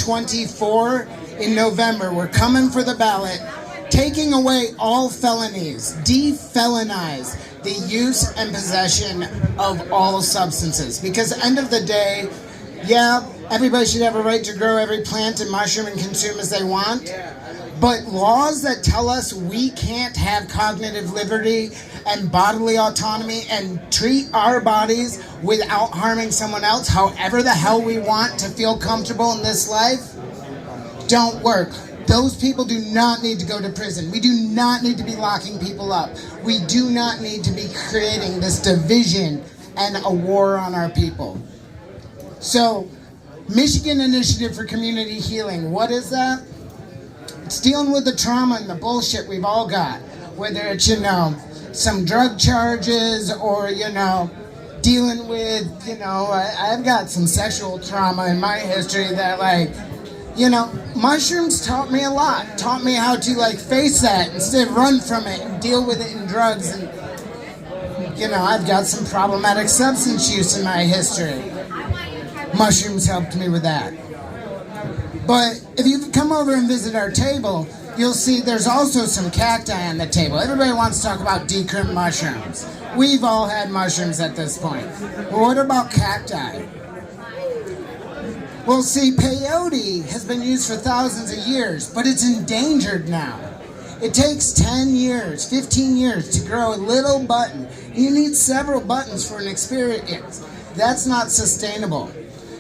2024 in November. We're coming for the ballot, taking away all felonies, de-felonize the use and possession of all substances. Because at the end of the day, yeah, everybody should have a right to grow every plant and mushroom and consume as they want. But laws that tell us we can't have cognitive liberty and bodily autonomy and treat our bodies without harming someone else, however the hell we want to feel comfortable in this life, don't work. Those people do not need to go to prison. We do not need to be locking people up. We do not need to be creating this division and a war on our people. So, Michigan Initiative for Community Healing, what is that? It's dealing with the trauma and the bullshit we've all got. Whether it's, some drug charges or, dealing with, I've got some sexual trauma in my history that, mushrooms taught me a lot. Taught me how to, face that instead of run from it and deal with it in drugs. And, I've got some problematic substance use in my history. Mushrooms helped me with that. But if you come over and visit our table, you'll see there's also some cacti on the table. Everybody wants to talk about decrim mushrooms. We've all had mushrooms at this point. Well, what about cacti? Well, see, peyote has been used for thousands of years, but it's endangered now. It takes 10 years, 15 years to grow a little button. You need several buttons for an experience. That's not sustainable.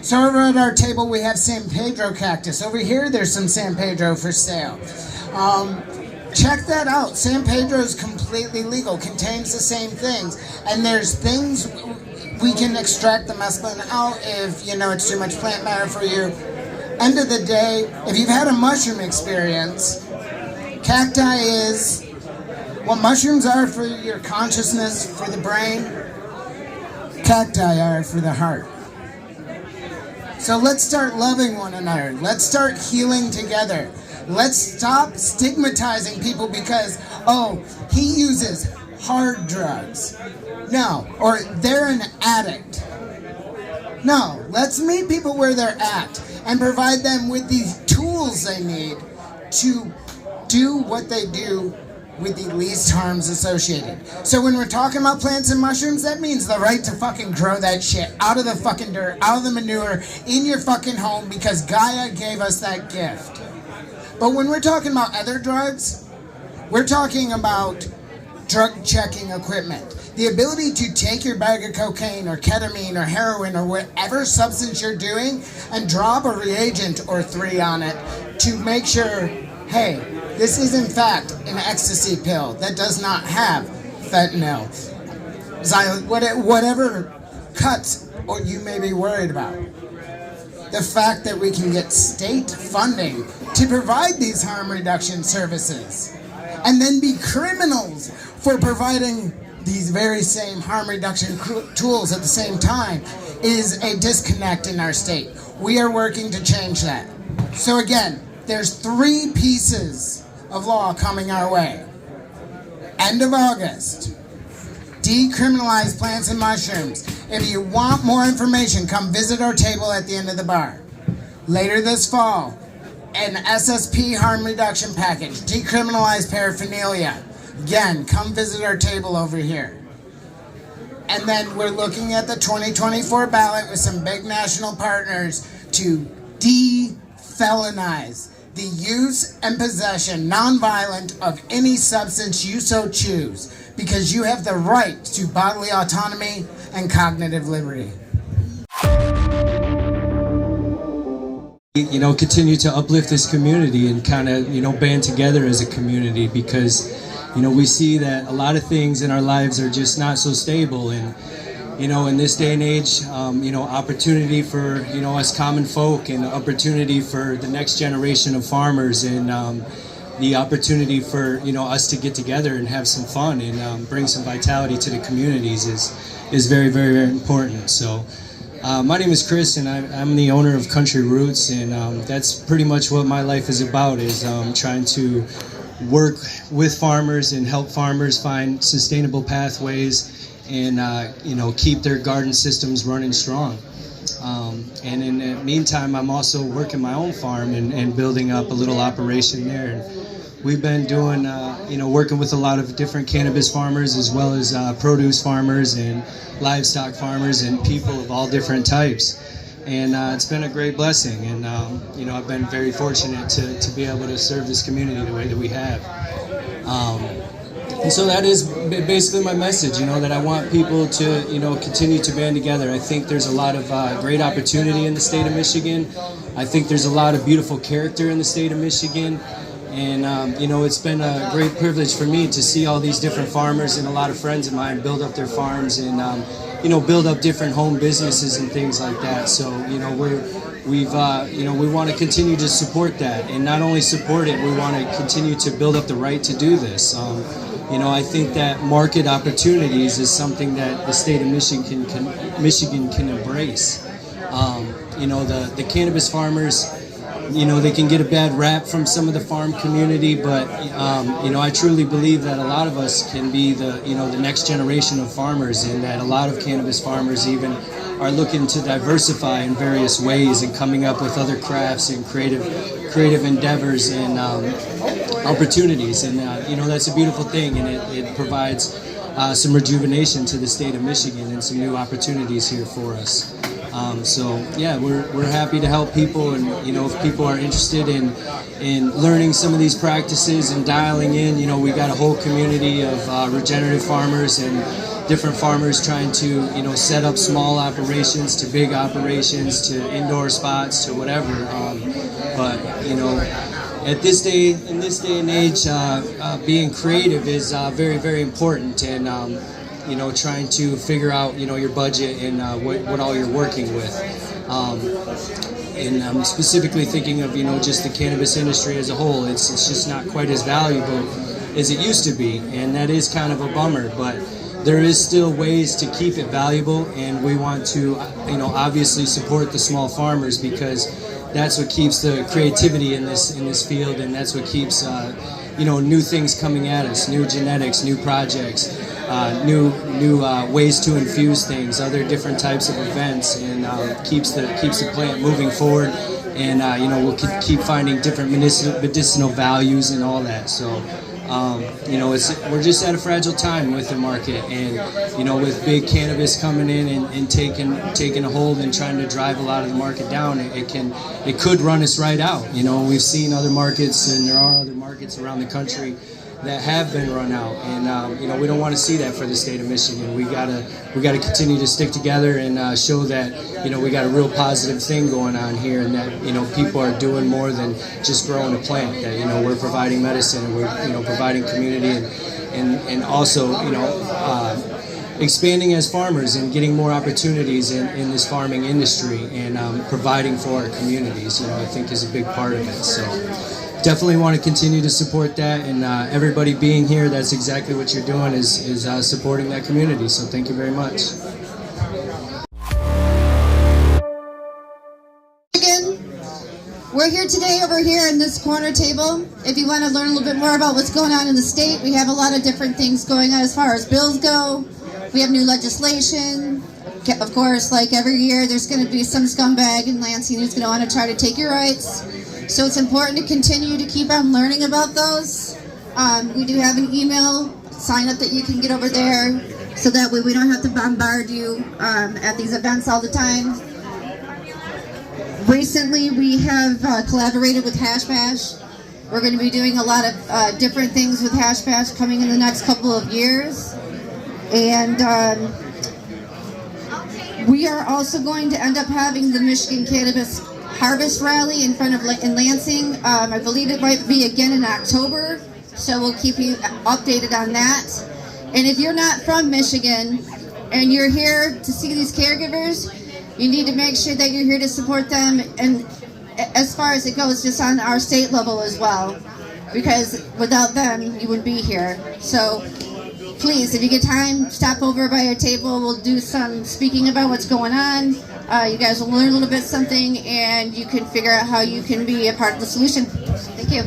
So over at our table, we have San Pedro cactus. Over here, there's some San Pedro for sale. Check that out. San Pedro is completely legal, contains the same things. And there's things we can extract the mescaline out if, it's too much plant matter for you. End of the day, if you've had a mushroom experience, cacti is what mushrooms are for your consciousness, for the brain. Cacti are for the heart. So let's start loving one another. Let's start healing together. Let's stop stigmatizing people because, he uses hard drugs. No, or they're an addict. No, let's meet people where they're at and provide them with the tools they need to do what they do with the least harms associated. So when we're talking about plants and mushrooms, that means the right to fucking grow that shit out of the fucking dirt, out of the manure, in your fucking home because Gaia gave us that gift. But when we're talking about other drugs, we're talking about drug checking equipment. The ability to take your bag of cocaine or ketamine or heroin or whatever substance you're doing and drop a reagent or 3 on it to make sure, hey, this is in fact an ecstasy pill that does not have fentanyl, whatever cuts or you may be worried about. The fact that we can get state funding to provide these harm reduction services and then be criminals for providing these very same harm reduction tools at the same time is a disconnect in our state. We are working to change that. So again, there's 3 pieces of law coming our way. End of August, decriminalize plants and mushrooms. If you want more information, come visit our table at the end of the bar. Later this fall, an SSP harm reduction package, decriminalize paraphernalia. Again, come visit our table over here. And then we're looking at the 2024 ballot with some big national partners to de-felonize the use and possession, nonviolent, of any substance you so choose, because you have the right to bodily autonomy and cognitive liberty. Continue to uplift this community and kind of, band together as a community because, we see that a lot of things in our lives are just not so stable. And, in this day and age, opportunity for, us common folk and opportunity for the next generation of farmers and the opportunity for, us to get together and have some fun and bring some vitality to the communities is very, very, very important. So my name is Chris and I'm the owner of Country Roots, and that's pretty much what my life is about, is trying to work with farmers and help farmers find sustainable pathways and keep their garden systems running strong. And in the meantime, I'm also working my own farm and building up a little operation there. And we've been doing, working with a lot of different cannabis farmers as well as produce farmers and livestock farmers and people of all different types. And it's been a great blessing. And, I've been very fortunate to be able to serve this community the way that we have. And so that is basically my message, that I want people to, continue to band together. I think there's a lot of great opportunity in the state of Michigan. I think there's a lot of beautiful character in the state of Michigan. And, it's been a great privilege for me to see all these different farmers and a lot of friends of mine build up their farms and, build up different home businesses and things like that. So, we want to continue to support that, and not only support it, we want to continue to build up the right to do this. I think that market opportunities is something that the state of Michigan can embrace. The cannabis farmers, they can get a bad rap from some of the farm community, but I truly believe that a lot of us can be the next generation of farmers, and that a lot of cannabis farmers even are looking to diversify in various ways and coming up with other crafts and creative endeavors and opportunities, and that's a beautiful thing, and it provides some rejuvenation to the state of Michigan and some new opportunities here for us. We're happy to help people, and if people are interested in learning some of these practices and dialing in, we got a whole community of regenerative farmers and different farmers trying to set up small operations to big operations to indoor spots to whatever. In this day and age, being creative is very, very important, and trying to figure out your budget and what all you're working with. And I'm specifically thinking of just the cannabis industry as a whole. It's just not quite as valuable as it used to be, and that is kind of a bummer. But there is still ways to keep it valuable, and we want to obviously support the small farmers, because that's what keeps the creativity in this field, and that's what keeps new things coming at us, new genetics, new projects, new ways to infuse things, other different types of events, and keeps the plant moving forward. And we'll keep finding different medicinal values and all that. So we're just at a fragile time with the market, and with big cannabis coming in and taking a hold and trying to drive a lot of the market down, it could run us right out. We've seen other markets, and there are other markets around the country that have been run out, and we don't want to see that for the state of Michigan. We gotta continue to stick together and show that we got a real positive thing going on here, and that people are doing more than just growing a plant. That we're providing medicine, and we're providing community, and also expanding as farmers and getting more opportunities in this farming industry, and providing for our communities. I think is a big part of it. So definitely want to continue to support that, and everybody being here, that's exactly what you're doing, is supporting that community. So thank you very much. We're here today over here in this corner table. If you want to learn a little bit more about what's going on in the state, we have a lot of different things going on as far as bills go. We have new legislation. Of course, like every year, there's going to be some scumbag in Lansing who's going to want to try to take your rights. So it's important to continue to keep on learning about those. We do have an email sign up that you can get over there, so that way we don't have to bombard you at these events all the time. Recently, we have collaborated with Hash Bash. We're going to be doing a lot of different things with Hash Bash coming in the next couple of years. And we are also going to end up having the Michigan Cannabis Harvest Rally in front of in Lansing. I believe it might be again in October, so we'll keep you updated on that. And if you're not from Michigan and you're here to see these caregivers, you need to make sure that you're here to support them, and as far as it goes, just on our state level as well, because without them, you wouldn't be here. So please, if you get time, stop over by our table. We'll do some speaking about what's going on. You guys will learn a little bit something, and you can figure out how you can be a part of the solution. Thank you.